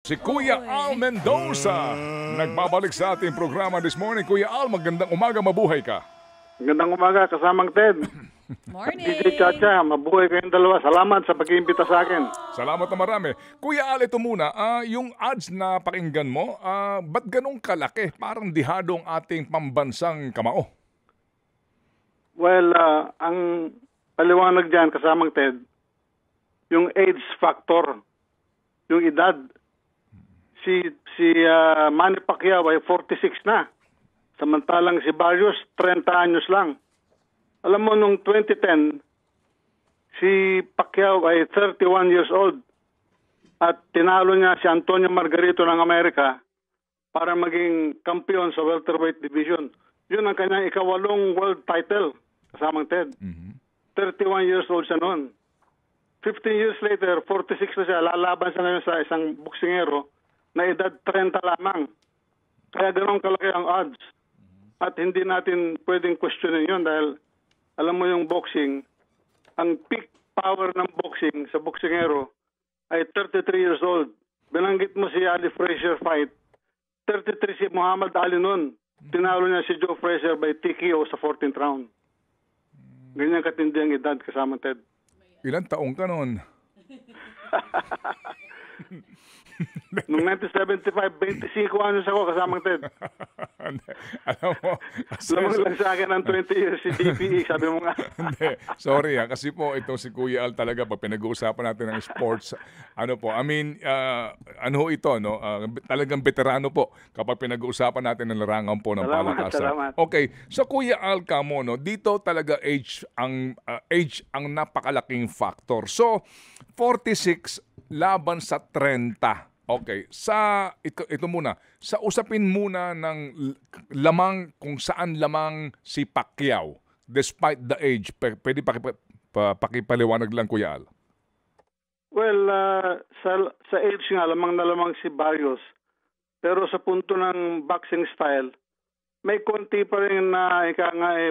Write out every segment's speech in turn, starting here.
Si Kuya Al Mendoza. Nagbabalik sa ating programa this morning. Kuya Al, magandang umaga, mabuhay ka. Magandang umaga, kasamang Ted. Morning. DJ Chacha, mabuhay kayong dalawa. Salamat sa pag-iimbita sa akin. Salamat na marami. Kuya Al, ito muna, yung ads na pakinggan mo, ba't ganun kalaki? Parang dihado ang ating pambansang kamao. Well, ang paliwanag dyan, kasamang Ted, yung age factor, yung edad. Si Manny Pacquiao ay 46 na. Samantalang si Barrios, 30 anyos lang. Alam mo, nung 2010, si Pacquiao ay 31 years old. At tinalo niya si Antonio Margarito ng Amerika para maging kampiyon sa welterweight division. Yun ang kanyang ikawalong world title, kasamang Ted. 31 years old siya noon. 15 years later, 46 na siya. Lalaban siya ngayon sa isang boksingero na edad 30 lamang. Kaya ganoong kalaki ang odds. At hindi natin pwedeng questionin yun dahil alam mo yung boxing, ang peak power ng boxing sa boksingero ay 33 years old. Binanggit mo si Ali Frazier fight. 33 si Muhammad Ali noon. Tinalo niya si Joe Frazier by TKO sa 14th round. Ganyan katindi ang edad, kasama Ted. Ilan taong ka noon? Noong 1975, 25 anos ako, kasamang Ted. Alam mo, Lamang lang sa akin ang 20 years si DPE, sabi mo nga. Hindi, sorry kasi po ito si Kuya Al talaga pag pinag-uusapan natin ng sports, ano po, I mean, ano ito, no? Talagang veterano po kapag pinag-uusapan natin ng larangan po ng palakasan. Salamat. Okay, so Kuya Al kamo, no, dito talaga age ang napakalaking factor. So, 46 laban sa 30. Okay, ito muna, sa usapin muna ng lamang kung saan lamang si Pacquiao despite the age, pwede pakipaliwanag lang, Kuya Al? Well, sa age nga, lamang na lamang si Barrios. Pero sa punto ng boxing style, may konti pa rin na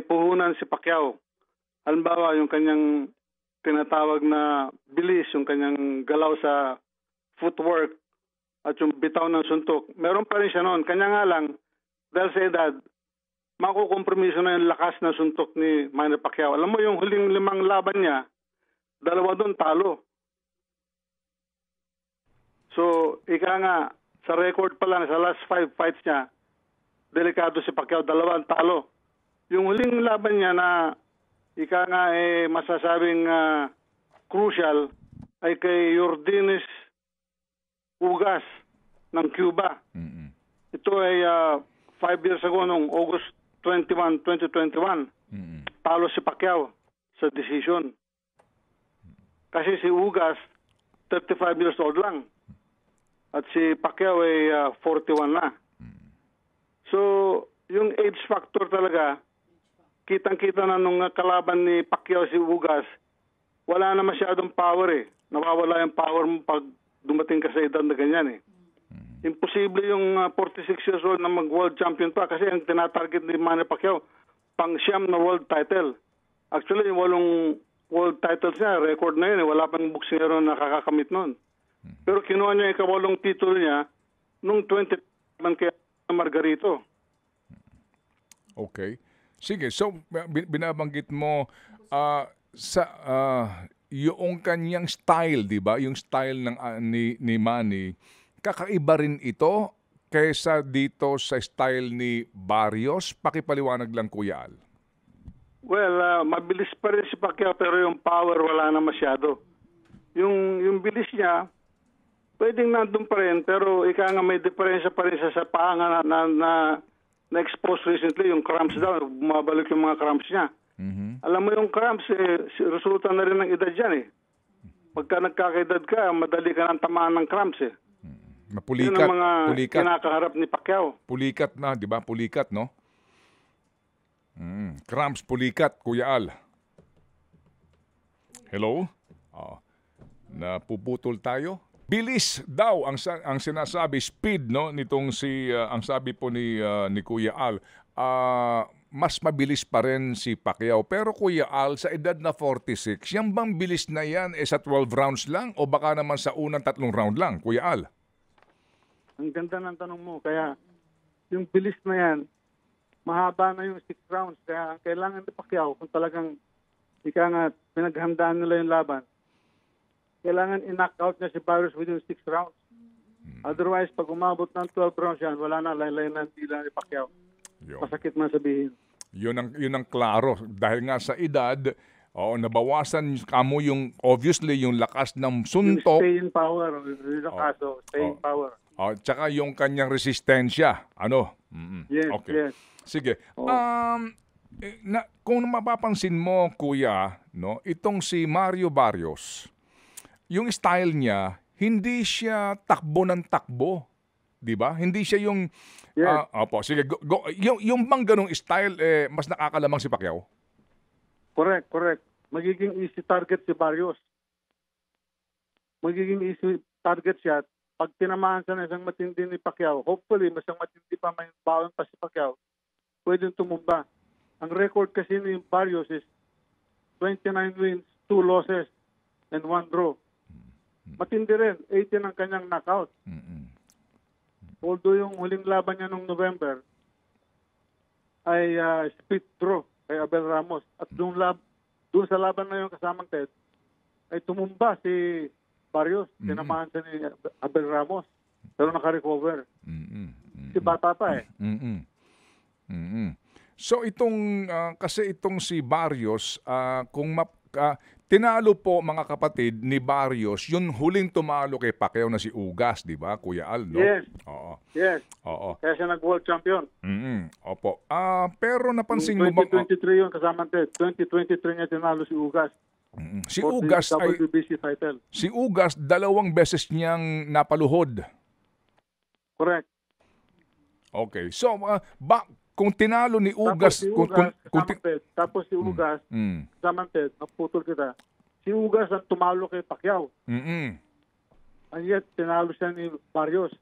puhunan si Pacquiao. Halimbawa, yung kanyang tinatawag na bilis, yung kanyang galaw sa footwork, at yung bitaw ng suntok. Meron pa rin siya noon. Kanya nga lang, dahil sa edad, makukompromiso na yung lakas ng suntok ni Manny Pacquiao. Alam mo, yung huling 5 laban niya, 2 doon talo. So, ika nga, sa record pa lang, sa last 5 fights niya, delikado si Pacquiao, 2 talo. Yung huling laban niya na, ika nga, masasabing crucial, ay kay Yordenis Ugas ng Cuba. Ito ay 5 years ago, noong August 21, 2021. Talo si Pacquiao sa decision. Kasi si Ugas, 35 years old lang. At si Pacquiao ay 41 na. So, yung age factor talaga, kitang-kita na nung kalaban ni Pacquiao si Ugas, wala na masyadong power eh. Nawawala yung power mo pag dumating ka sa edad na ganyan eh. Imposible yung 46 years old na mag-world champion pa kasi ang tinatarget ni Manny Pacquiao, pang-siyam na world title. Actually, yung 8 world titles niya, record na yun eh. Wala pang boksingero na nakakakamit nun. Pero kinuha niya yung ikawalong titulo niya nung 20 kay Margarito. Okay. Sige, so binabanggit mo yung kanyang style, 'di ba? Yung style ng ni Manny, kakaiba rin ito kaysa dito sa style ni Barrios. Pakipaliwanag lang, Kuya Al. Well, mabilis pa rin si Pacquiao pero yung power wala na masyado. Yung bilis niya pwedeng nandun pa rin pero ika nga may diferensya pa rin sa paa nga na expose recently, yung cramps daw, bumabalik yung mga cramps niya. Alam mo yung cramps, resulta na rin ng edad yan eh. Pagka nagkakaedad ka, madali ka nang tamaan ng cramps eh. Mapulikat. Yun ang mga kinakaharap ni Pacquiao. Pulikat na, di ba? Pulikat, no? Cramps, pulikat, Kuya Al. Hello? Napuputol tayo? Bilis daw ang sinasabi, speed, no, nitong ang sabi po ni Kuya Al. Mas mabilis pa rin si Pacquiao. Pero Kuya Al, sa edad na 46, yung bang bilis na yan sa 12 rounds lang o baka naman sa unang 3 round lang, Kuya Al? Ang ganda ng tanong mo. Kaya yung bilis na yan, mahaba na yung 6 rounds. Kaya ang kailangan ni Pacquiao, kung talagang pinaghandaan nila yung laban, kailangan i-knock out niya si Barrios within 6 rounds. Otherwise, pag umabot ng 12 rounds yan, wala na, laylay na ang tila ni Pacquiao. Masakit man sabihin. Yun ang klaro. Dahil nga sa edad, nabawasan kamo yung, obviously, yung lakas ng suntok. Yung staying power. Yung kaso, staying power. Tsaka yung kanyang resistensya. Ano? Yes, okay. yes. Sige. Kung mapapansin mo, kuya, no, itong si Mario Barrios, yung style niya, hindi siya takbo ng takbo. 'Di ba? Hindi siya yung opo, sige, go. Yung bang ganung style mas nakakalamang si Pacquiao? Correct. Magiging easy target si Barrios. Magiging easy target siya. Pag tinamaan siya ng isang matindi ni Pacquiao, hopefully, mas ang matindi pa, may bawan pa si Pacquiao, pwedeng tumumba. Ang record kasi ni Barrios is 29 wins, 2 losses, and 1 draw. Matindi rin, 18 ang kanyang knockout. Although yung huling laban niya noong November ay split draw kay Abel Ramos. At doon sa laban na yung kasamang Ted, ay tumumba si Barrios. Tinamaan siya ni Abel Ramos. Pero naka-recover. Si bata pa eh. So kasi itong si Barrios, tinalo po mga kapatid ni Barrios, yung huling tumalo kay Pacquiao na si Ugas, di ba, Kuya Al? No? Yes. Oo. Yes. Oo. Kaya siya nag-world champion. Opo. Pero napansin mo ba... 2023 yun kasama Ted. 2023 niya tinalo si Ugas. Si Ugas ay... WBC title. Si Ugas, 2 beses niyang napaluhod. Correct. Okay. So, kung tinalo ni Ugas... Tapos si Ugas, Samanted, naputol kita, si Ugas ang tumalo kay Pacquiao. And yet, tinalo siya ni Barrios.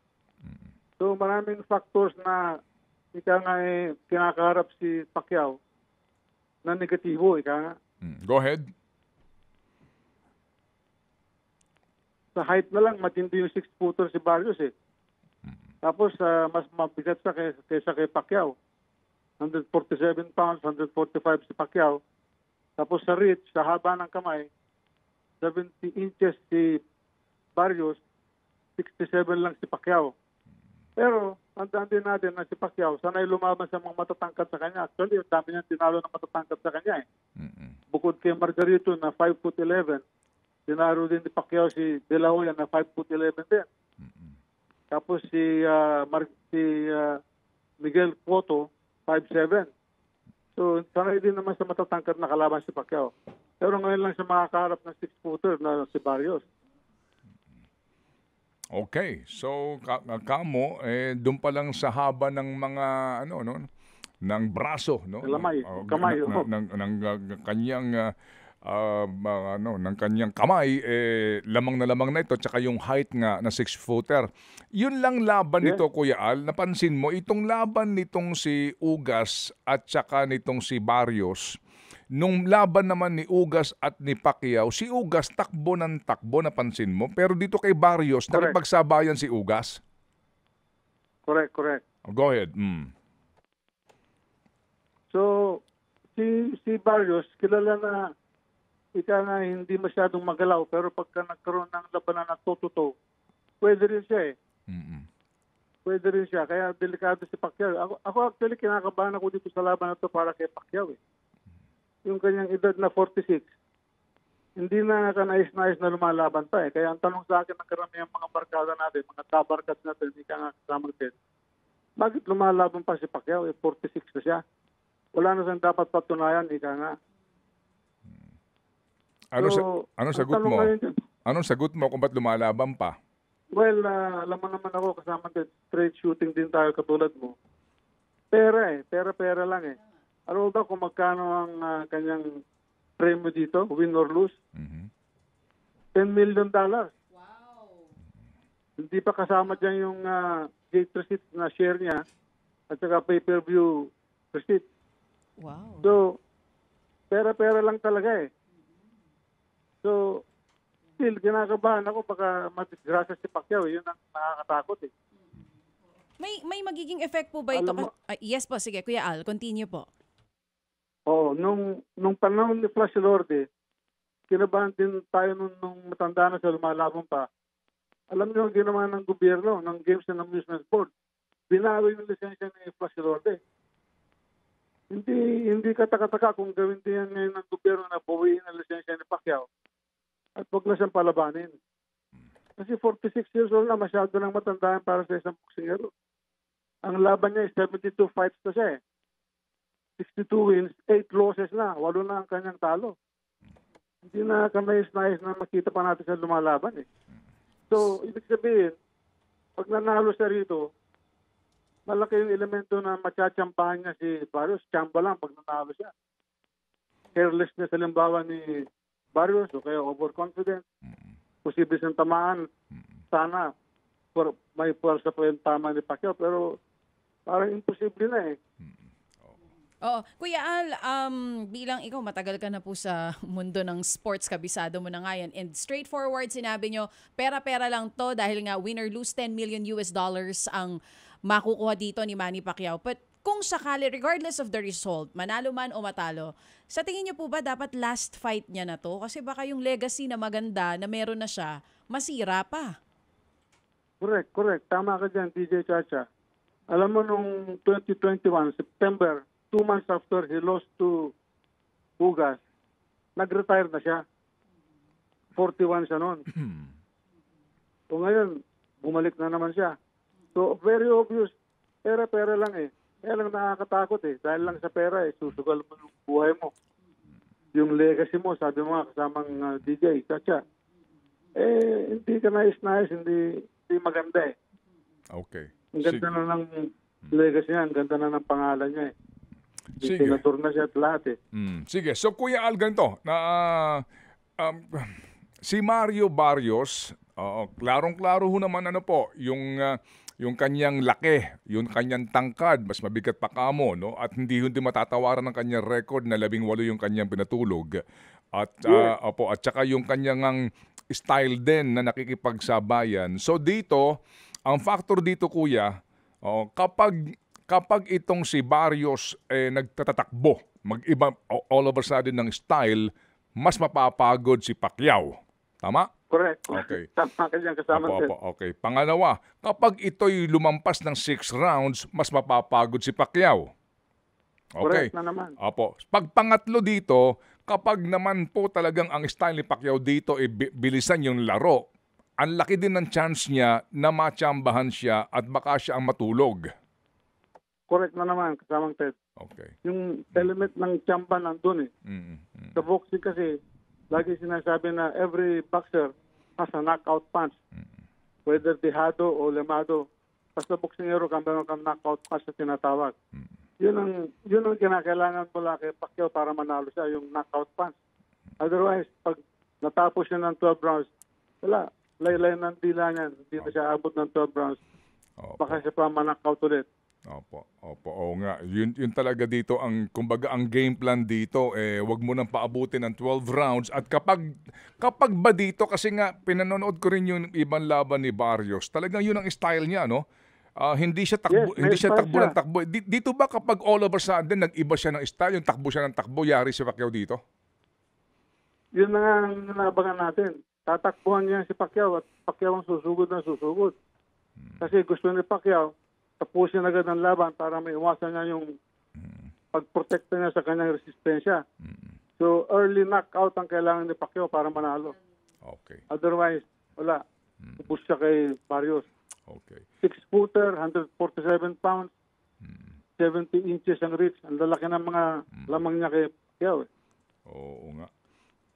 So, maraming factors na kinakaharap si Pacquiao na negatibo. Go ahead. Sa height na lang, matindi yung 6-footer si Barrios eh. Tapos, mas mabigat siya kaysa kay Pacquiao. 147 pounds, 145 si Pacquiao. Tapos sa reach, sa haba ng kamay, 70 inches si Barrios, 67 lang si Pacquiao. Pero, tandaan din natin na si Pacquiao, sanay lumaban sa mga matatangkad sa kanya. Actually, ang dami niyang tinalo na matatangkad sa kanya eh. Bukod kay Margarito na 5'11", tinalo din ni Pacquiao si De La Hoya na 5'11" din. Tapos si Miguel Cotto, 5'7". So, sanay din naman sa matatangkad na kalaban si Pacquiao. Pero ngayon lang siya makakaharap ng 6-footer na si Barrios. Okay. So, kamo, doon pa lang sa haba ng mga, ng braso, no? Kamay. Ng kanyang, ng kanyang kamay, lamang na ito, tsaka yung height nga na 6-footer. Yun lang laban nito, Kuya Al. Napansin mo, itong laban nitong si Ugas at tsaka nitong si Barrios, nung laban naman ni Ugas at ni Pacquiao, si Ugas takbo ng takbo, napansin mo. Pero dito kay Barrios, nakipagsabayan si Ugas. Correct. Go ahead. So, si Barrios, kilala na hindi masyadong magalaw, pero pagka nagkaroon ng labanan na to-to-to, pwede rin siya eh. Pwede rin siya. Kaya delikado si Pacquiao. Ako actually kinakabahan ako dito sa laban na to para kay Pacquiao eh. Yung kanyang edad na 46, hindi na kanais-nais na lumalaban pa eh. Kaya ang tanong sa akin ng karamihang mga barkada natin, mga tabarkat natin, hindi ka nga kasamang din, bakit lumalaban pa si Pacquiao? 46 na siya. Wala na siyang dapat patunayan, hindi ka nga. Anong sagot mo? Anong sagot mo kung ba't lumalaban pa? Well, alam mo naman ako, kasama din, straight shooting din tayo katulad mo. Pera lang eh. Alam mo ba kung magkano ang kanyang premyo dito, win or lose? $10 million. Wow! Hindi pa kasama dyan yung gate receipt na share niya at saka pay-per-view receipt. Wow. So, pera lang talaga eh. So, still, ginakabahan ako baka madisgrasya si Pacquiao. Yun ang nakakatakot eh. May magiging effect po ba ito? Alam mo- Yes po, sige Kuya Al, continue po. Oo, nung panahon ni Flash Lorde, kinabahan din tayo nung matanda na sa lumalaban pa. Alam niyo ang ginawa ng gobyerno, ng Games and Amusement Board, binawi yung lisensya ni Flash Lorde. Hindi kataka-taka kung gawin din yan ngayon ng gobyerno na bawiin ang lisensya ni Pacquiao at wag na siyang palabanin. Kasi 46 years old na, masyado nang matandaan para sa isang boksingero. Ang laban niya is 72 fights na siya 62 wins, 8 losses na, 8 na ang kanyang talo. Hindi na kanais-nais na makita pa natin sa lumalaban So, ibig sabihin, pag nanalo siya rito, malaki yung elemento na matchatsampahan niya si Barrios. Chamba lang pag nanalo siya. Carelessness halimbawa ni Barrios o kaya overconfident. Posible siyang tamaan. Sana may puwersa pa yung tama ni Pacquiao. Pero parang imposible na Oo. Kuya Al, bilang ikaw matagal ka na po sa mundo ng sports, kabisado mo na nga yan. And straightforward sinabi nyo, pera-pera lang to dahil nga win or lose $10 million ang makukuha dito ni Manny Pacquiao. But kung sakali, regardless of the result, manalo man o matalo, sa tingin nyo po ba dapat last fight niya na to? Kasi baka yung legacy na maganda na meron na siya, masira pa. Correct. Tama ka dyan, DJ Chacha. Alam mo, nung 2021, September, 2 months after he lost to Pugas, nag-retire na siya. 41 siya noon. So ngayon, bumalik na naman siya. So very obvious, pera-pera lang Kaya lang nakakatakot Dahil lang sa pera susugal mo yung buhay mo. Yung legacy mo, sabi mo nga kasamang DJ, Chacha. Hindi ka nais-nais, hindi maganda Okay. Ang ganda na ng legacy niya, ang ganda na ng pangalan niya Sige. Tinatur na siya at lahat Sige. So Kuya Al, ganito, na si Mario Barrios, klarong-klaro ho naman yung kanyang laki, yung kanyang tangkad, mas mabigat pa kamo, no? At hindi matatawaran ng kanyang record na 18 yung kanyang pinatulog. At at saka yung kanyang style din na nakikipagsabayan. So dito, ang factor dito kuya, kapag itong si Barrios nagtatatakbo, mag-iba all of a sudden ng style, mas mapapagod si Pacquiao. Tama? Correct. Okay. Tama ka dyan, kasama Okay. Pangalawa, kapag ito'y lumampas ng 6 rounds, mas mapapagod si Pacquiao. Okay. Correct na naman. Pag pangatlo dito, kapag naman po talagang ang style ni Pacquiao dito bilisan yung laro, ang laki din ng chance niya na matsambahan siya at baka siya ang matulog. Correct na naman, kasamang Ted. Okay. Yung element ng tsamba nandun Sa boxing kasi, lagi sinasabi na every boxer has a knockout punch. Whether dihado o lemado. Basta boksingero meron kang knockout punch na tinatawag. Yun ang kinakailangan mula kay Pacquiao para manalo siya, yung knockout punch. Otherwise, pag natapos siya ng 12 rounds, wala. Laylay ng dila niyan. Hindi na siya abot ng 12 rounds. Baka siya pa man-knockout ulit. Oo nga. Yun talaga dito kumbaga ang game plan dito wag mo nang paabutin ng 12 rounds at kapag ba dito kasi nga pinanonood ko rin yung ibang laban ni Barrios. Talagang yun ang style niya, no? Hindi siya takbo, Yes, hindi siya may takbo style ng takbo. Dito ba kapag all of a sudden nag-iba siya ng style, yung takbo siya ng takbo, yari si Pacquiao dito? Yun na nga ang nanabangan natin. Tatakbuhan niya si Pacquiao at Pacquiao ang susugod na susugod. Kasi gusto ni Pacquiao tapusin agad ang laban para may iwasan niya yung pagprotekta niya sa kanyang resistensya. So, early knockout ang kailangan ni Pacquiao para manalo. Okay. Otherwise, wala. Ubus siya kay Barrios. Okay. 6-footer, 147 pounds, 70 inches ang reach. Ang lalaki ng mga lamang niya kay Pacquiao. Oo nga.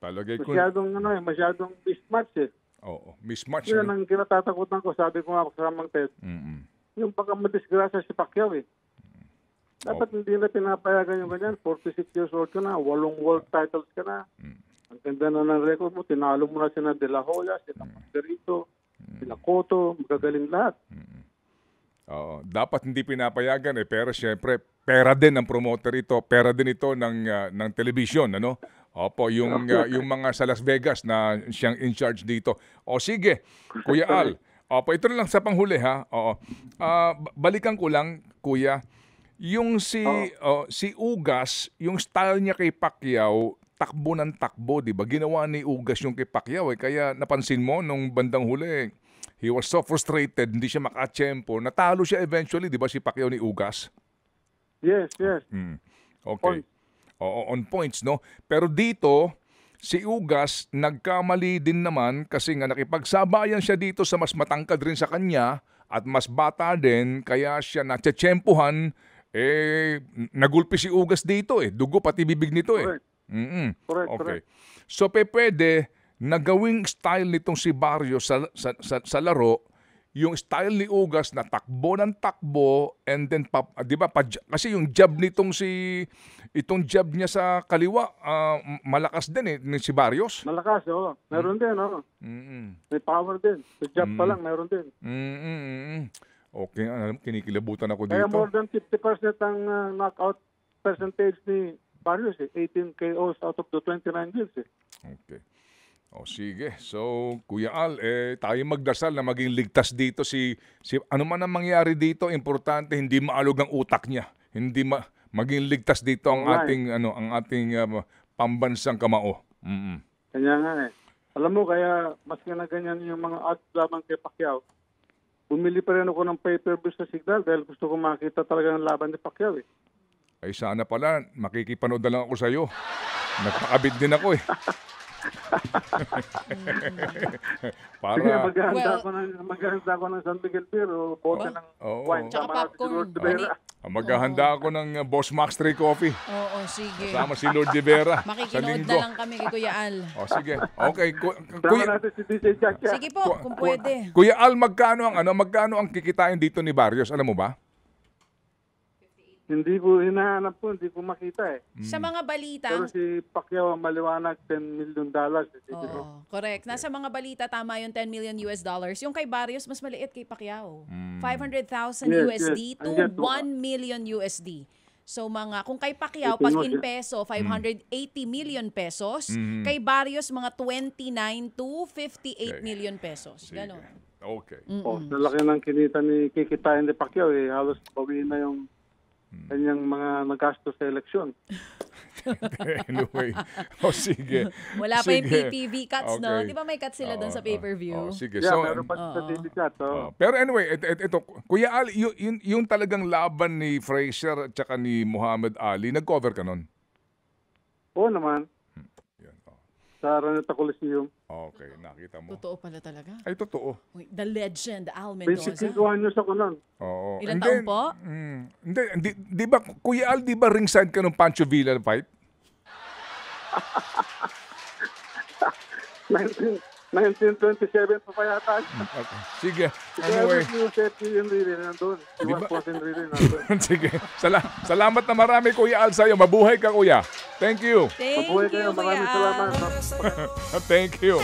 Talagay ko. Masyadong mismatch Oo, mismatch. Yun ang kinatatakutan ko. Sabi ko nga sa Mang Ted, yung baka madisgrasya si Pacquiao Dapat hindi na pinapayagan yung ganyan. 46 years old ka na, 8 world titles ka na. Ang ganda na ng record mo, tinalo mo na sina De La Hoya, sina Margarito, sina Cotto, magagaling lahat. Oo, dapat hindi pinapayagan pero syempre pera din ng promoter ito, pera din ito ng television, ano? Opo, yung mga sa Las Vegas na siyang in charge dito. O sige, Kuya Al, Opo, ito na lang sa panghuli ha. Oo. Balikan ko lang, kuya. Yung si Ugas, yung style niya kay Pacquiao, takbo ng takbo, di ba? Ginawa ni Ugas yung kay Pacquiao. Kaya napansin mo nung bandang huli, he was so frustrated, hindi siya makatsyempo. Natalo siya eventually, di ba, si Pacquiao ni Ugas? Yes. Okay. Oo, on points, no? Pero dito, si Ugas, nagkamali din naman kasi nga nakipagsabayan siya dito sa mas matangkad rin sa kanya at mas bata din, kaya siya natsyempohan, nagulpi si Ugas dito dugo pati bibig nito Correct. Okay. So pwede na gawing style nitong si Barrios sa laro, yung style ni Ugas na takbo ng takbo and then di ba kasi yung jab nitong itong jab niya sa kaliwa malakas din ni si Barrios. Malakas, oo. Meron din, oo. May power din. Sa jab pa lang, meron din. Okay, kinikilabutan ako dito. Kaya more than 50% ang knockout percentage ni Barrios 18 KOs out of the 29 wins Okay. O sige. So, Kuya Al, tayo magdasal na maging ligtas dito si ano man ang mangyari dito, importante hindi maalog ang utak niya. Hindi maging ligtas dito ang ating pambansang kamao. Kanya nga Alam mo, kaya mas na ganyan yung mga odds lamang kay Pacquiao. Bumili pa rin ako ng pay-per-view sa Signal dahil gusto ko makita talaga ng laban ni Pacquiao Ay sana pala, makikipanood na lang ako sa'yo. Nagpakabit din ako Para Sige, maghahanda ako ng San Miguel Beer o bote ng wine. Tsaka popcorn. Maghahanda ako ng Boss Max 3 Coffee. Oo, sige. Kasama si Lord de Vera. Makikinood na lang kami kay Kuya Al. Sige. Okay. Sama natin si DJ Jack. Sige po, kung pwede. Kuya Al, magkano ang kikitain dito ni Barrios? Alam mo ba? Hindi ko hinahanap po, hindi ko makita Sa mga balita. Pero si Pacquiao maliwanag $10 million. Oo, correct. Nasa mga balita tama yung $10 million. Yung kay Barrios mas maliit kay Pacquiao. 500,000 USD to 1 million USD. So kung kay Pacquiao pag in peso 580 million pesos, kay Barrios mga 29 to 58 million pesos. Ganon. Okay. Nalaki ng kinita ni kikitain ni Pacquiao halos bawiin na yung kanyang mga nagastos sa eleksyon. Anyway. Sige. Wala pa yung PPV cuts, no? Di ba may cuts sila doon sa pay-per-view? Sige. Yeah, meron pa sa TV cuts. Pero anyway, ito, Kuya Ali, yung talagang laban ni Frazier at saka ni Muhammad Ali, nag-cover ka nun? Oo naman. Yan, sa Araneta Coliseum. Okay, nakita mo. Totoo pala talaga. Ay, totoo. The legend, Al Mendoza. Basically, 2 years ako nun. Oo. Ilan taon po? Hindi, di ba, Kuya Al, di ba ringside ka ng Pancho Villa fight? 1927 pa yata. Okay. Sige. Anyway. Sige. Salamat na marami, Kuya Al, sa'yo. Mabuhay ka, Kuya. Thank you. Thank Mabuhay you, kayo. Kuya Maraming Al. salamat. Thank you.